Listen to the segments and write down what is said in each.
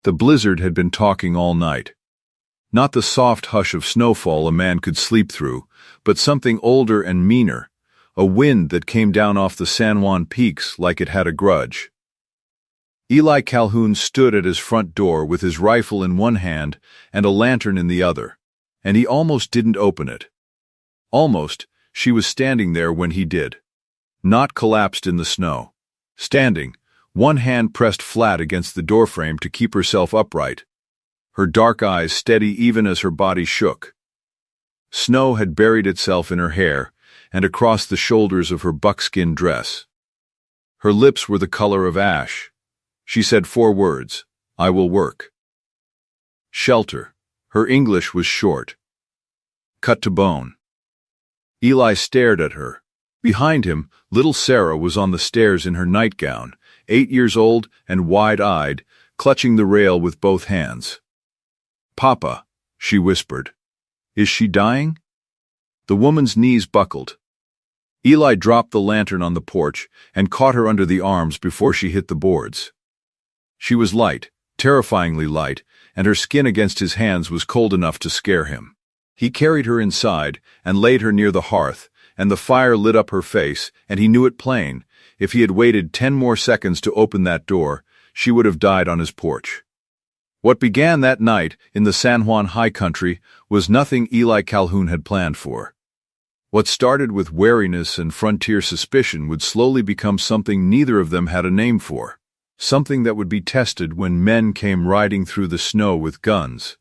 The blizzard had been talking all night. Not the soft hush of snowfall a man could sleep through, but something older and meaner, a wind that came down off the San Juan peaks like it had a grudge. Eli Calhoun stood at his front door with his rifle in one hand and a lantern in the other, and he almost didn't open it. Almost, she was standing there when he did. Not collapsed in the snow. Standing, one hand pressed flat against the doorframe to keep herself upright, her dark eyes steady even as her body shook. Snow had buried itself in her hair and across the shoulders of her buckskin dress. Her lips were the color of ash. She said 4 words, "I will work." Shelter. Her English was short. Cut to bone. Eli stared at her. Behind him, little Sarah was on the stairs in her nightgown, 8 years old and wide-eyed, clutching the rail with both hands. "Papa," she whispered. "Is she dying?" The woman's knees buckled. Eli dropped the lantern on the porch and caught her under the arms before she hit the boards. She was light, terrifyingly light, and her skin against his hands was cold enough to scare him. He carried her inside and laid her near the hearth, and the fire lit up her face, and he knew it plain. If he had waited 10 more seconds to open that door, she would have died on his porch. What began that night in the San Juan high country was nothing Eli Calhoun had planned for. What started with wariness and frontier suspicion would slowly become something neither of them had a name for. Something that would be tested when men came riding through the snow with guns.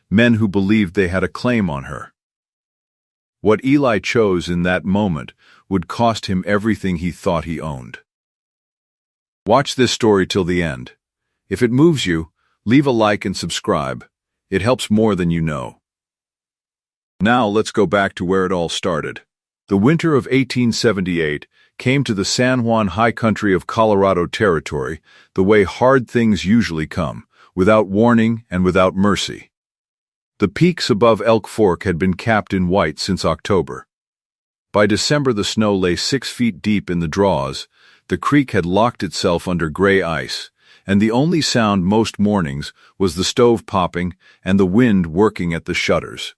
Men who believed they had a claim on her. What Eli chose in that moment would cost him everything he thought he owned. Watch this story till the end. If it moves you, leave a like and subscribe. It helps more than you know. Now let's go back to where it all started. The winter of 1878 came to the San Juan high country of Colorado Territory the way hard things usually come, without warning and without mercy. The peaks above Elk Fork had been capped in white since October. By December the snow lay 6 feet deep in the draws, the creek had locked itself under gray ice, and the only sound most mornings was the stove popping and the wind working at the shutters.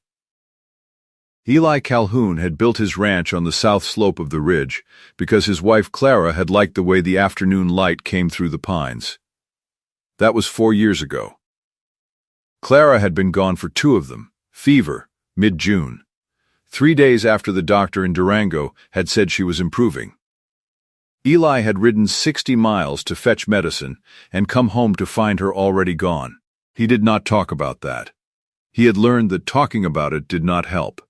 Eli Calhoun had built his ranch on the south slope of the ridge because his wife Clara had liked the way the afternoon light came through the pines. That was 4 years ago. Clara had been gone for 2 of them, fever, mid-June. 3 days after the doctor in Durango had said she was improving. Eli had ridden 60 miles to fetch medicine and come home to find her already gone. He did not talk about that. He had learned that talking about it did not help.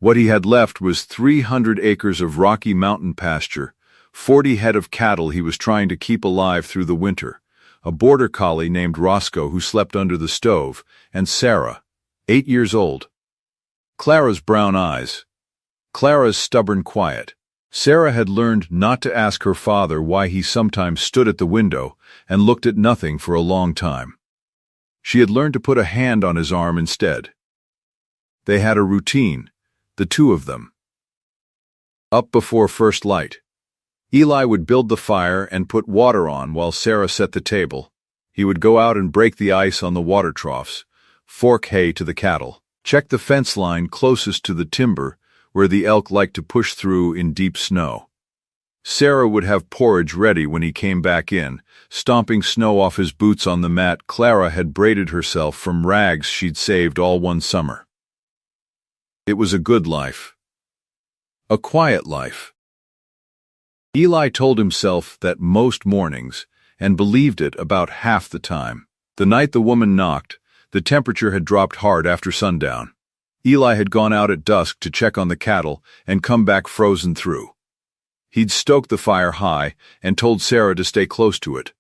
What he had left was 300 acres of rocky mountain pasture, 40 head of cattle he was trying to keep alive through the winter, a border collie named Roscoe who slept under the stove, and Sarah, 8 years old. Clara's brown eyes. Clara's stubborn quiet. Sarah had learned not to ask her father why he sometimes stood at the window and looked at nothing for a long time. She had learned to put a hand on his arm instead. They had a routine, the 2 of them. Up before first light. Eli would build the fire and put water on while Sarah set the table. He would go out and break the ice on the water troughs, fork hay to the cattle, check the fence line closest to the timber where the elk liked to push through in deep snow. Sarah would have porridge ready when he came back in, stomping snow off his boots on the mat Clara had braided herself from rags she'd saved all one summer. It was a good life. A quiet life. Eli told himself that most mornings, and believed it about half the time. The night the woman knocked, the temperature had dropped hard after sundown. Eli had gone out at dusk to check on the cattle and come back frozen through. He'd stoked the fire high and told Sarah to stay close to it.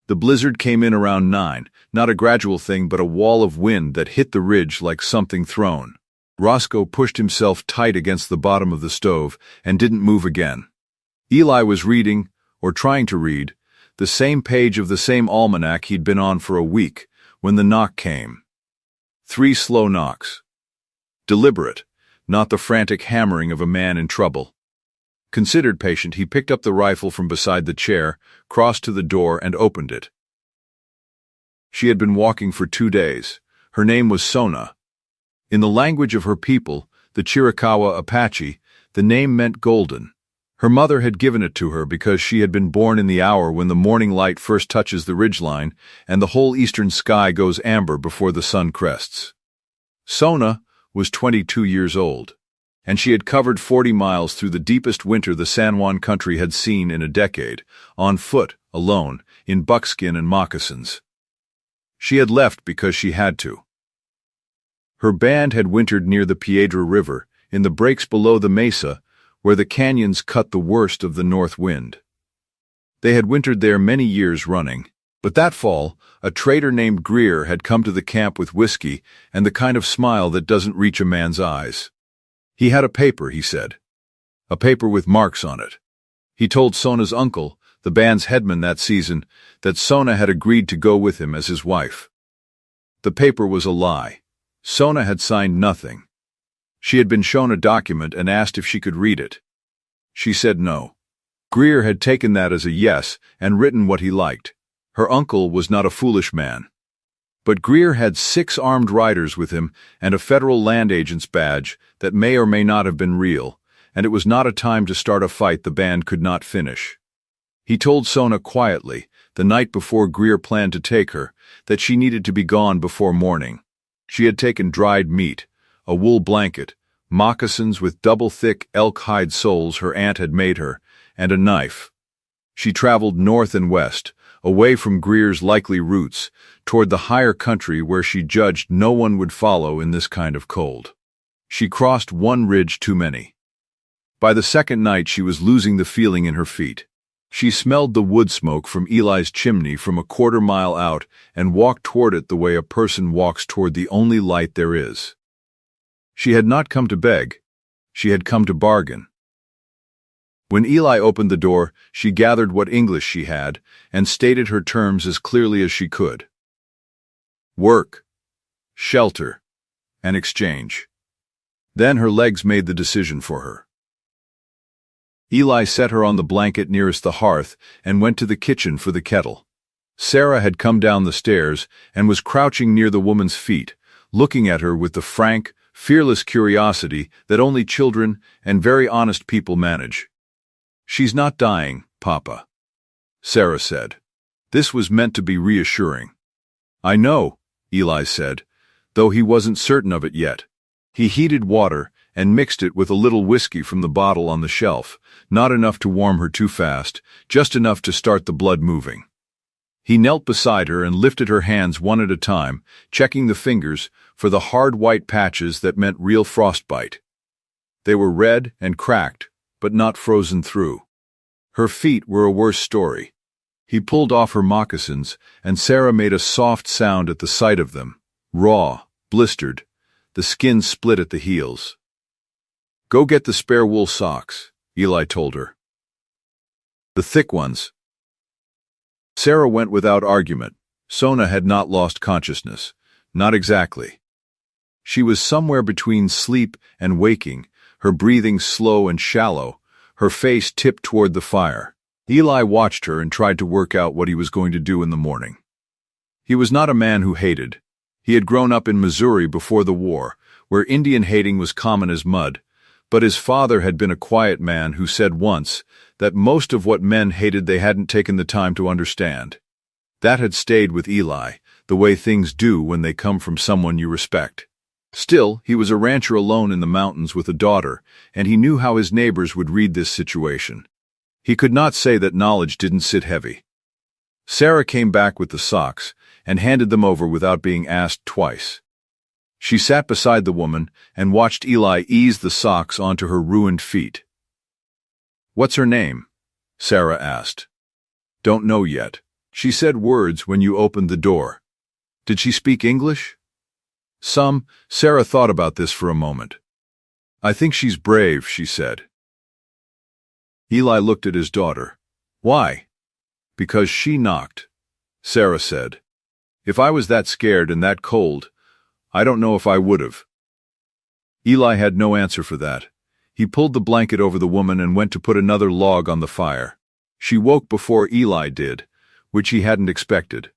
The blizzard came in around 9, not a gradual thing but a wall of wind that hit the ridge like something thrown. Roscoe pushed himself tight against the bottom of the stove and didn't move again. Eli was reading, or trying to read, the same page of the same almanac he'd been on for a week when the knock came. 3 slow knocks. Deliberate, not the frantic hammering of a man in trouble. Considered patient, he picked up the rifle from beside the chair, crossed to the door and opened it. She had been walking for 2 days. Her name was Sona. In the language of her people, the Chiricahua Apache, the name meant golden. Her mother had given it to her because she had been born in the hour when the morning light first touches the ridgeline and the whole eastern sky goes amber before the sun crests. Sona was 22 years old, and she had covered 40 miles through the deepest winter the San Juan country had seen in a decade, on foot, alone, in buckskin and moccasins. She had left because she had to. Her band had wintered near the Piedra River, in the breaks below the mesa, where the canyons cut the worst of the north wind. They had wintered there many years running, but that fall, a trader named Greer had come to the camp with whiskey and the kind of smile that doesn't reach a man's eyes. He had a paper, he said. A paper with marks on it. He told Sona's uncle, the band's headman that season, that Sona had agreed to go with him as his wife. The paper was a lie. Sona had signed nothing. She had been shown a document and asked if she could read it. She said no. Greer had taken that as a yes and written what he liked. Her uncle was not a foolish man. But Greer had 6 armed riders with him and a federal land agent's badge that may or may not have been real, and it was not a time to start a fight the band could not finish. He told Sona quietly, the night before Greer planned to take her, that she needed to be gone before morning. She had taken dried meat, a wool blanket, moccasins with double-thick elk-hide soles her aunt had made her, and a knife. She traveled north and west, away from Greer's likely routes, toward the higher country where she judged no one would follow in this kind of cold. She crossed one ridge too many. By the second night she was losing the feeling in her feet. She smelled the wood smoke from Eli's chimney from a quarter-mile out and walked toward it the way a person walks toward the only light there is. She had not come to beg. She had come to bargain. When Eli opened the door, she gathered what English she had and stated her terms as clearly as she could. Work, shelter, and exchange. Then her legs made the decision for her. Eli set her on the blanket nearest the hearth and went to the kitchen for the kettle. Sarah had come down the stairs and was crouching near the woman's feet, looking at her with the frank, fearless curiosity that only children and very honest people manage. "She's not dying, Papa," Sarah said. This was meant to be reassuring. "I know," Eli said, though he wasn't certain of it yet. He heated water and mixed it with a little whiskey from the bottle on the shelf, not enough to warm her too fast, just enough to start the blood moving. He knelt beside her and lifted her hands one at a time, checking the fingers for the hard white patches that meant real frostbite. They were red and cracked, but not frozen through. Her feet were a worse story. He pulled off her moccasins, and Sarah made a soft sound at the sight of them, raw, blistered, the skin split at the heels. "Go get the spare wool socks," Eli told her. "The thick ones." Sarah went without argument. Sona had not lost consciousness. Not exactly. She was somewhere between sleep and waking, her breathing slow and shallow, her face tipped toward the fire. Eli watched her and tried to work out what he was going to do in the morning. He was not a man who hated. He had grown up in Missouri before the war, where Indian hating was common as mud, but his father had been a quiet man who said once that most of what men hated they hadn't taken the time to understand. That had stayed with Eli, the way things do when they come from someone you respect. Still, he was a rancher alone in the mountains with a daughter, and he knew how his neighbors would read this situation. He could not say that knowledge didn't sit heavy. Sarah came back with the socks and handed them over without being asked twice. She sat beside the woman and watched Eli ease the socks onto her ruined feet. "What's her name?" Sarah asked. "Don't know yet. She said words when you opened the door." "Did she speak English?" "Some." Sarah thought about this for a moment. "I think she's brave," she said. Eli looked at his daughter. "Why?" "Because she knocked," Sarah said. "If I was that scared and that cold, I don't know if I would have." Eli had no answer for that. He pulled the blanket over the woman and went to put another log on the fire. She woke before Eli did, which he hadn't expected.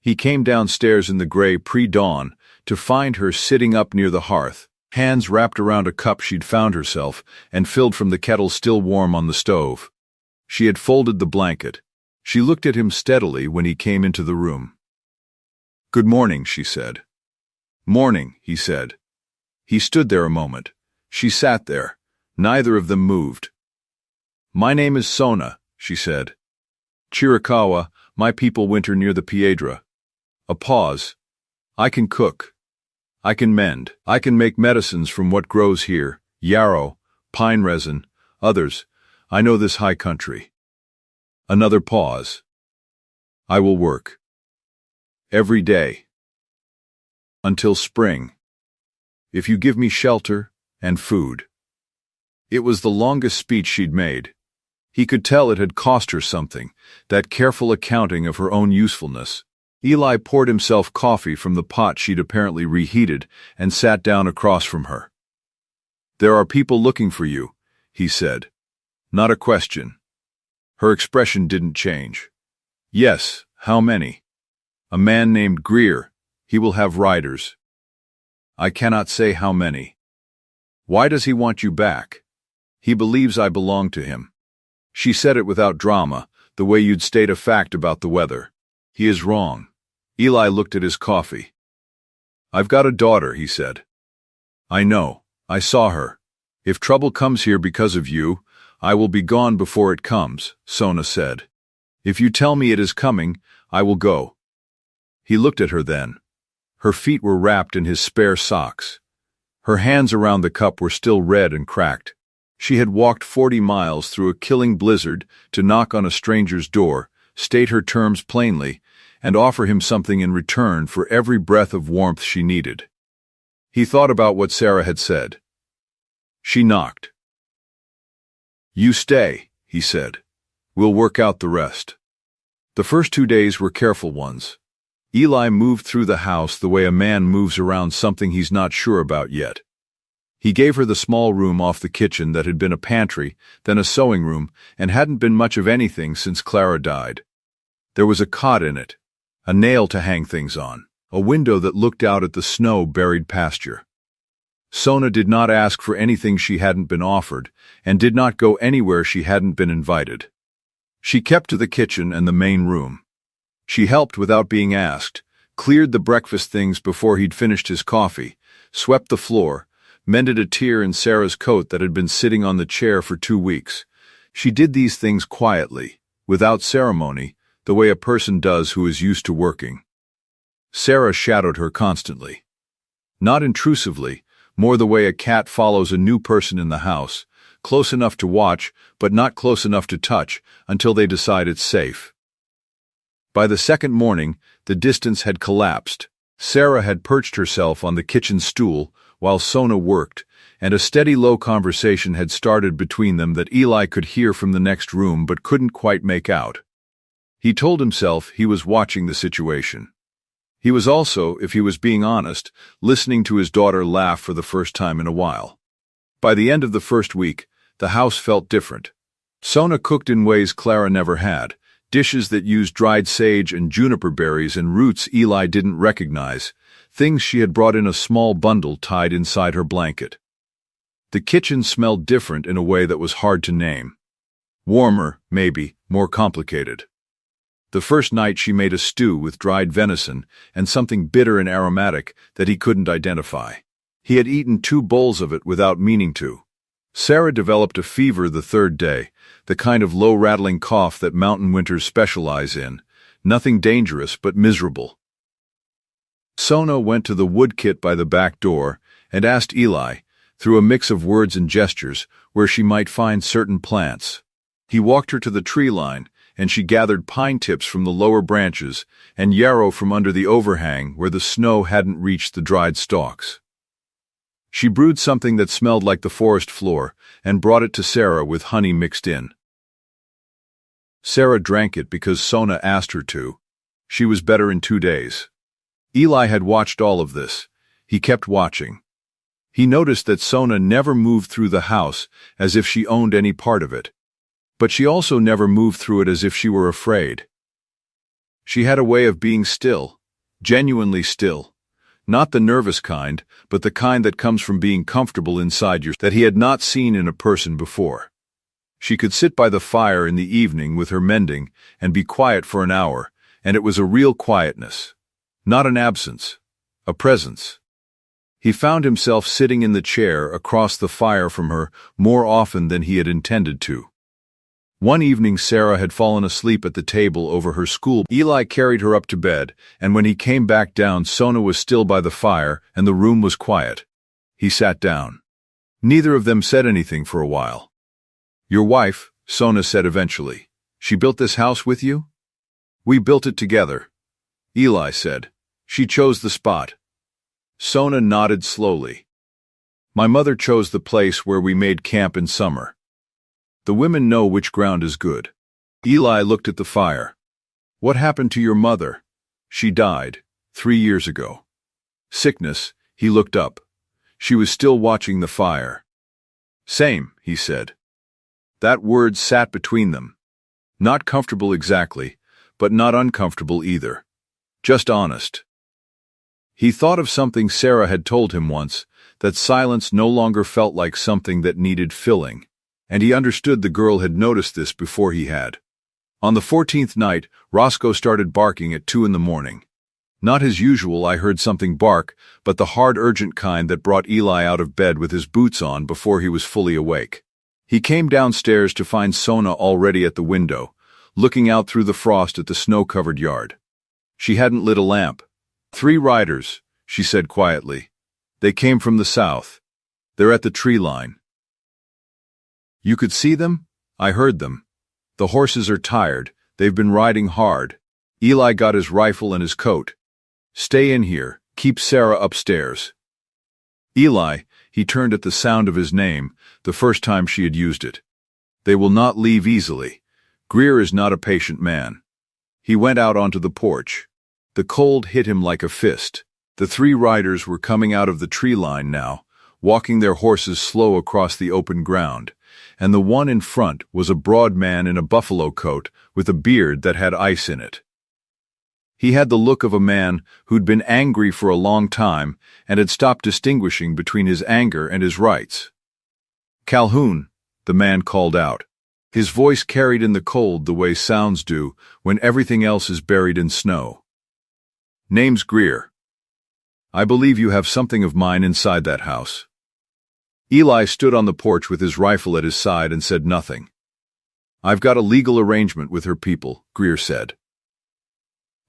He came downstairs in the gray pre-dawn to find her sitting up near the hearth, hands wrapped around a cup she'd found herself and filled from the kettle still warm on the stove. She had folded the blanket. She looked at him steadily when he came into the room. "Good morning," she said. "Morning," he said. He stood there a moment. She sat there. Neither of them moved. "My name is Sona," she said. "Chiricahua, my people winter near the Piedra." A pause. "I can cook. I can mend. I can make medicines from what grows here, yarrow, pine resin, others. I know this high country." Another pause. "I will work. Every day. Until spring. If you give me shelter and food." It was the longest speech she'd made. He could tell it had cost her something, that careful accounting of her own usefulness. Eli poured himself coffee from the pot she'd apparently reheated and sat down across from her. "There are people looking for you," he said. Not a question. Her expression didn't change. "Yes, how many?" "A man named Greer. He will have riders." "I cannot say how many." "Why does he want you back?" "He believes I belong to him." She said it without drama, the way you'd state a fact about the weather. "He is wrong." Eli looked at his coffee. "I've got a daughter," he said. "I know. I saw her. If trouble comes here because of you, I will be gone before it comes," Sona said. "If you tell me it is coming, I will go." He looked at her then. Her feet were wrapped in his spare socks. Her hands around the cup were still red and cracked. She had walked 40 miles through a killing blizzard to knock on a stranger's door, state her terms plainly, and offer him something in return for every breath of warmth she needed. He thought about what Sarah had said. She knocked. "You stay," he said. "We'll work out the rest." The first 2 days were careful ones. Eli moved through the house the way a man moves around something he's not sure about yet. He gave her the small room off the kitchen that had been a pantry, then a sewing room, and hadn't been much of anything since Clara died. There was a cot in it, a nail to hang things on, a window that looked out at the snow-buried pasture. Sona did not ask for anything she hadn't been offered, and did not go anywhere she hadn't been invited. She kept to the kitchen and the main room. She helped without being asked, cleared the breakfast things before he'd finished his coffee, swept the floor, mended a tear in Sarah's coat that had been sitting on the chair for 2 weeks. She did these things quietly, without ceremony, the way a person does who is used to working. Sarah shadowed her constantly. Not intrusively, more the way a cat follows a new person in the house, close enough to watch, but not close enough to touch, until they decide it's safe. By the second morning, the distance had collapsed. Sarah had perched herself on the kitchen stool while Sona worked, and a steady low conversation had started between them that Eli could hear from the next room but couldn't quite make out. He told himself he was watching the situation. He was also, if he was being honest, listening to his daughter laugh for the first time in a while. By the end of the first week, the house felt different. Sona cooked in ways Clara never had, dishes that used dried sage and juniper berries and roots Eli didn't recognize, things she had brought in a small bundle tied inside her blanket. The kitchen smelled different in a way that was hard to name. Warmer, maybe, more complicated. The first night she made a stew with dried venison and something bitter and aromatic that he couldn't identify. He had eaten 2 bowls of it without meaning to. Sarah developed a fever the 3rd day, the kind of low-rattling cough that mountain winters specialize in, nothing dangerous but miserable. Sona went to the wood kit by the back door and asked Eli, through a mix of words and gestures, where she might find certain plants. He walked her to the tree line, and she gathered pine tips from the lower branches and yarrow from under the overhang where the snow hadn't reached the dried stalks. She brewed something that smelled like the forest floor and brought it to Sarah with honey mixed in. Sarah drank it because Sona asked her to. She was better in 2 days. Eli had watched all of this. He kept watching. He noticed that Sona never moved through the house as if she owned any part of it. But she also never moved through it as if she were afraid. She had a way of being still, genuinely still. Not the nervous kind, but the kind that comes from being comfortable inside that he had not seen in a person before. She could sit by the fire in the evening with her mending and be quiet for an hour, and it was a real quietness. Not an absence, a presence. He found himself sitting in the chair across the fire from her more often than he had intended to. One evening Sarah had fallen asleep at the table over her school. Eli carried her up to bed, and when he came back down, Sona was still by the fire and the room was quiet. He sat down. Neither of them said anything for a while. "Your wife," Sona said eventually. "She built this house with you?" "We built it together," Eli said. "She chose the spot." Sona nodded slowly. "My mother chose the place where we made camp in summer. The women know which ground is good." Eli looked at the fire. "What happened to your mother?" "She died 3 years ago." "Sickness," he looked up. She was still watching the fire. "Same," he said. That word sat between them. Not comfortable exactly, but not uncomfortable either. Just honest. He thought of something Sarah had told him once, that silence no longer felt like something that needed filling. And he understood the girl had noticed this before he had. On the 14th night, Roscoe started barking at 2 in the morning. Not his usual "I heard something" bark, but the hard, urgent kind that brought Eli out of bed with his boots on before he was fully awake. He came downstairs to find Sona already at the window, looking out through the frost at the snow-covered yard. She hadn't lit a lamp. "3 riders," she said quietly. "They came from the south. They're at the tree line." "You could see them?" "I heard them. The horses are tired. They've been riding hard." Eli got his rifle and his coat. "Stay in here. Keep Sarah upstairs." "Eli," he turned at the sound of his name, the first time she had used it. "They will not leave easily. Greer is not a patient man." He went out onto the porch. The cold hit him like a fist. The 3 riders were coming out of the tree line now, walking their horses slow across the open ground, and the one in front was a broad man in a buffalo coat with a beard that had ice in it. He had the look of a man who'd been angry for a long time and had stopped distinguishing between his anger and his rights. "Calhoun," the man called out. His voice carried in the cold the way sounds do when everything else is buried in snow. "Name's Greer. I believe you have something of mine inside that house." Eli stood on the porch with his rifle at his side and said nothing. "I've got a legal arrangement with her people," Greer said.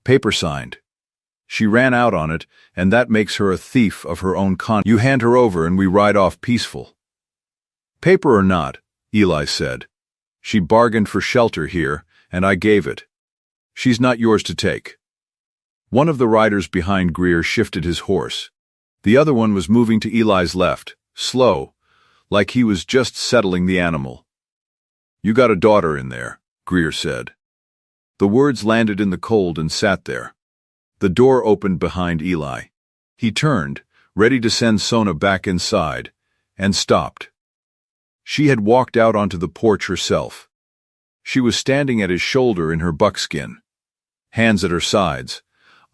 "Paper signed. She ran out on it, and that makes her a thief of her own conscience. You hand her over and we ride off peaceful." "Paper or not," Eli said. "She bargained for shelter here, and I gave it. She's not yours to take." One of the riders behind Greer shifted his horse. The other one was moving to Eli's left, slow, like he was just settling the animal. "You got a daughter in there," Greer said. The words landed in the cold and sat there. The door opened behind Eli. He turned, ready to send Sona back inside, and stopped. She had walked out onto the porch herself. She was standing at his shoulder in her buckskin, hands at her sides,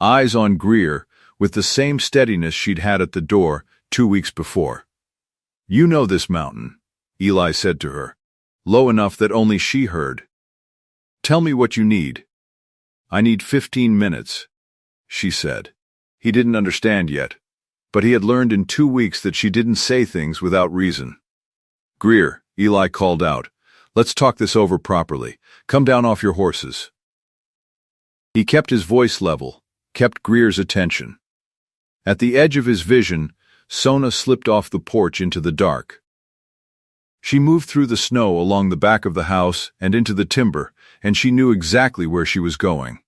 eyes on Greer with the same steadiness she'd had at the door 2 weeks before. "You know this mountain," Eli said to her, low enough that only she heard. "Tell me what you need." "I need 15 minutes, she said. He didn't understand yet, but he had learned in 2 weeks that she didn't say things without reason. "Greer," Eli called out, "let's talk this over properly. Come down off your horses." He kept his voice level, kept Greer's attention. At the edge of his vision, Sona slipped off the porch into the dark. She moved through the snow along the back of the house and into the timber, and she knew exactly where she was going.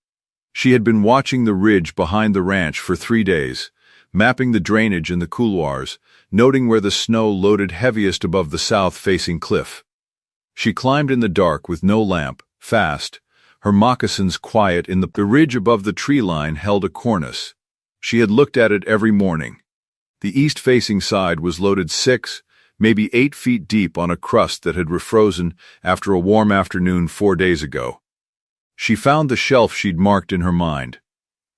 She had been watching the ridge behind the ranch for 3 days, mapping the drainage in the couloirs, noting where the snow loaded heaviest above the south-facing cliff. She climbed in the dark with no lamp, fast, her moccasins quiet in the ridge above the tree line held a cornice. She had looked at it every morning. The east-facing side was loaded 6, maybe 8 feet deep on a crust that had refrozen after a warm afternoon 4 days ago. She found the shelf she'd marked in her mind.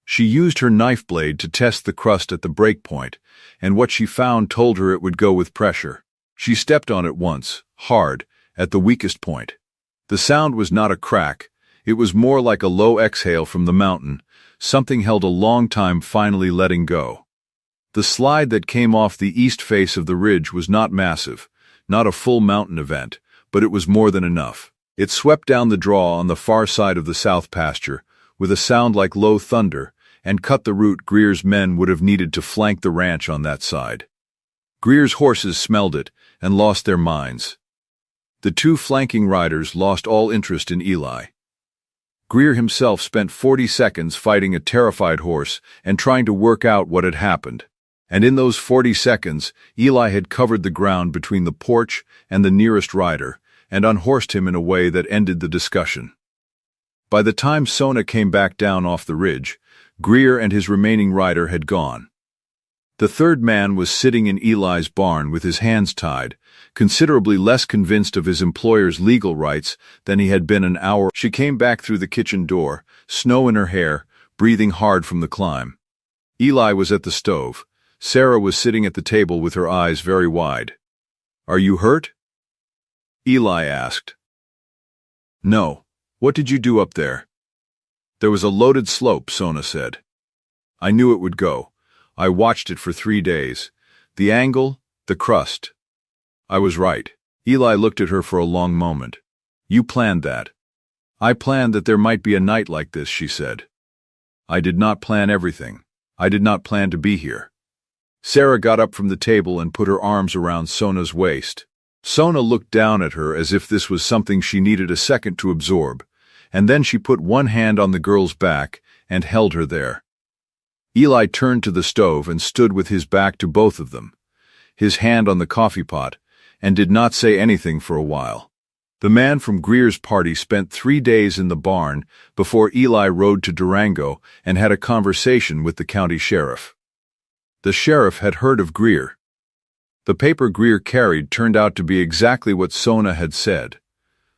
She used her knife blade to test the crust at the break point, and what she found told her it would go with pressure. She stepped on it once, hard, at the weakest point. The sound was not a crack, it was more like a low exhale from the mountain, something held a long time finally letting go. The slide that came off the east face of the ridge was not massive, not a full mountain event, but it was more than enough. It swept down the draw on the far side of the south pasture, with a sound like low thunder, and cut the route Greer's men would have needed to flank the ranch on that side. Greer's horses smelled it and lost their minds. The two flanking riders lost all interest in Eli. Greer himself spent 40 seconds fighting a terrified horse and trying to work out what had happened. And in those 40 seconds, Eli had covered the ground between the porch and the nearest rider and unhorsed him in a way that ended the discussion. By the time Sona came back down off the ridge, Greer and his remaining rider had gone. The third man was sitting in Eli's barn with his hands tied, considerably less convinced of his employer's legal rights than he had been an hour. She came back through the kitchen door, snow in her hair, breathing hard from the climb. Eli was at the stove. Sarah was sitting at the table with her eyes very wide. "Are you hurt?" Eli asked. "No. What did you do up there?" "There was a loaded slope," Sona said. "I knew it would go. I watched it for 3 days. The angle, the crust. I was right." Eli looked at her for a long moment. "You planned that." "I planned that there might be a night like this," she said. "I did not plan everything. I did not plan to be here." Sarah got up from the table and put her arms around Sona's waist. Sona looked down at her as if this was something she needed a second to absorb, and then she put one hand on the girl's back and held her there. Eli turned to the stove and stood with his back to both of them, his hand on the coffee pot, and did not say anything for a while. The man from Greer's party spent 3 days in the barn before Eli rode to Durango and had a conversation with the county sheriff. The sheriff had heard of Greer. The paper Greer carried turned out to be exactly what Sona had said.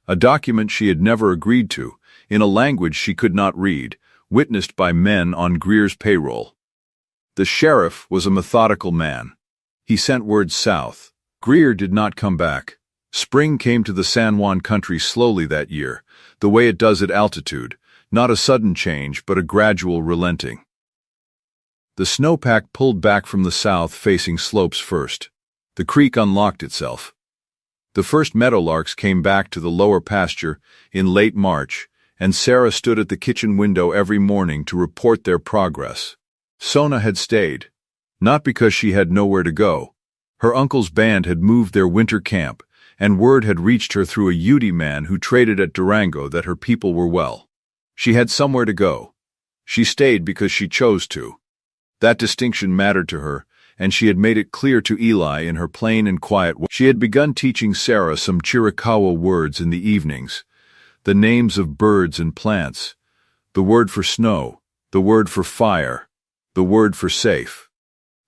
A document she had never agreed to, in a language she could not read, witnessed by men on Greer's payroll. The sheriff was a methodical man. He sent word south. Greer did not come back. Spring came to the San Juan country slowly that year, the way it does at altitude, not a sudden change but a gradual relenting. The snowpack pulled back from the south facing slopes first. The creek unlocked itself. The first meadowlarks came back to the lower pasture in late March, and Sarah stood at the kitchen window every morning to report their progress. Sona had stayed, not because she had nowhere to go. Her uncle's band had moved their winter camp, and word had reached her through a Ute man who traded at Durango that her people were well. She had somewhere to go. She stayed because she chose to. That distinction mattered to her, and she had made it clear to Eli in her plain and quiet way. She had begun teaching Sarah some Chiricahua words in the evenings, the names of birds and plants, the word for snow, the word for fire, the word for safe.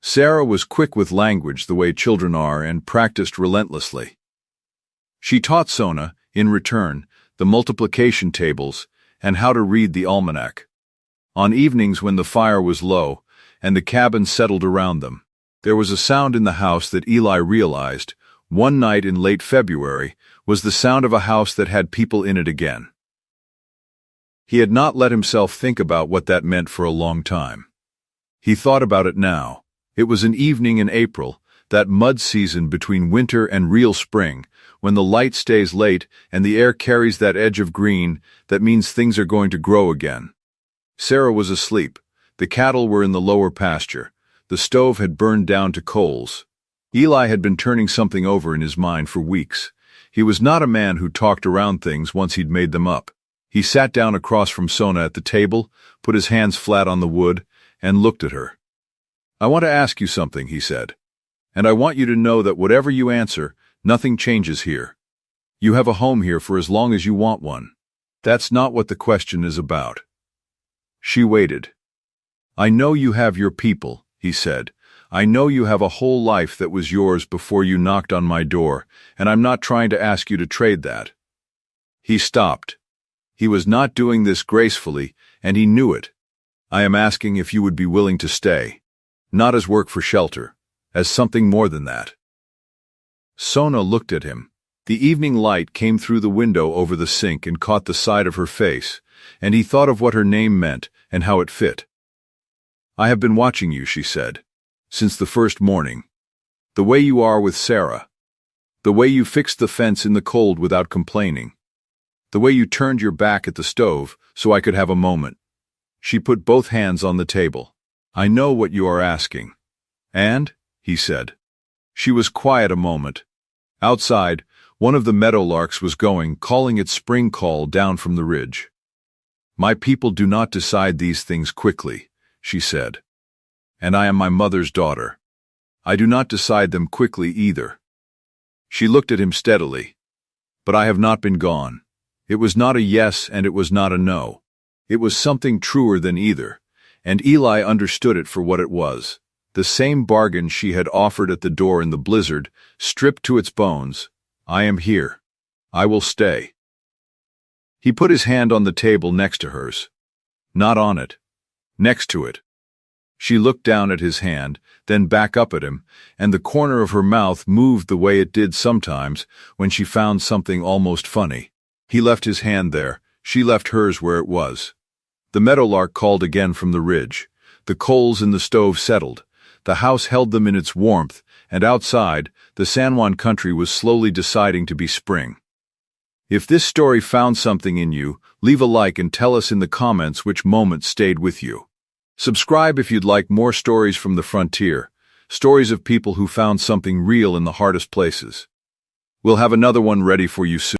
Sarah was quick with language the way children are and practiced relentlessly. She taught Sona, in return, the multiplication tables and how to read the almanac. On evenings when the fire was low and the cabin settled around them, there was a sound in the house that Eli realized, one night in late February, was the sound of a house that had people in it again. He had not let himself think about what that meant for a long time. He thought about it now. It was an evening in April, that mud season between winter and real spring, when the light stays late and the air carries that edge of green that means things are going to grow again. Sarah was asleep. The cattle were in the lower pasture. The stove had burned down to coals. Eli had been turning something over in his mind for weeks. He was not a man who talked around things once he'd made them up. He sat down across from Sona at the table, put his hands flat on the wood, and looked at her. "I want to ask you something," he said. "And I want you to know that whatever you answer, nothing changes here. You have a home here for as long as you want one. That's not what the question is about." She waited. "I know you have your people," he said. "I know you have a whole life that was yours before you knocked on my door, and I'm not trying to ask you to trade that." He stopped. He was not doing this gracefully, and he knew it. I am asking if you would be willing to stay. Not as work for shelter, as something more than that. Sona looked at him. The evening light came through the window over the sink and caught the side of her face, and he thought of what her name meant and how it fit. I have been watching you, she said, since the first morning. The way you are with Sarah. The way you fixed the fence in the cold without complaining. The way you turned your back at the stove so I could have a moment. She put both hands on the table. I know what you are asking. And, he said. She was quiet a moment. Outside, one of the meadowlarks was calling its spring call down from the ridge. My people do not decide these things quickly, she said. And I am my mother's daughter. I do not decide them quickly either. She looked at him steadily. But I have not been gone. It was not a yes and it was not a no. It was something truer than either, and Eli understood it for what it was. The same bargain she had offered at the door in the blizzard, stripped to its bones. I am here. I will stay. He put his hand on the table next to hers. Not on it. Next to it. She looked down at his hand, then back up at him, and the corner of her mouth moved the way it did sometimes when she found something almost funny. He left his hand there. She left hers where it was. The meadowlark called again from the ridge. The coals in the stove settled. The house held them in its warmth, and outside, the San Juan country was slowly deciding to be spring. If this story found something in you, leave a like and tell us in the comments which moment stayed with you. Subscribe if you'd like more stories from the frontier, stories of people who found something real in the hardest places. We'll have another one ready for you soon.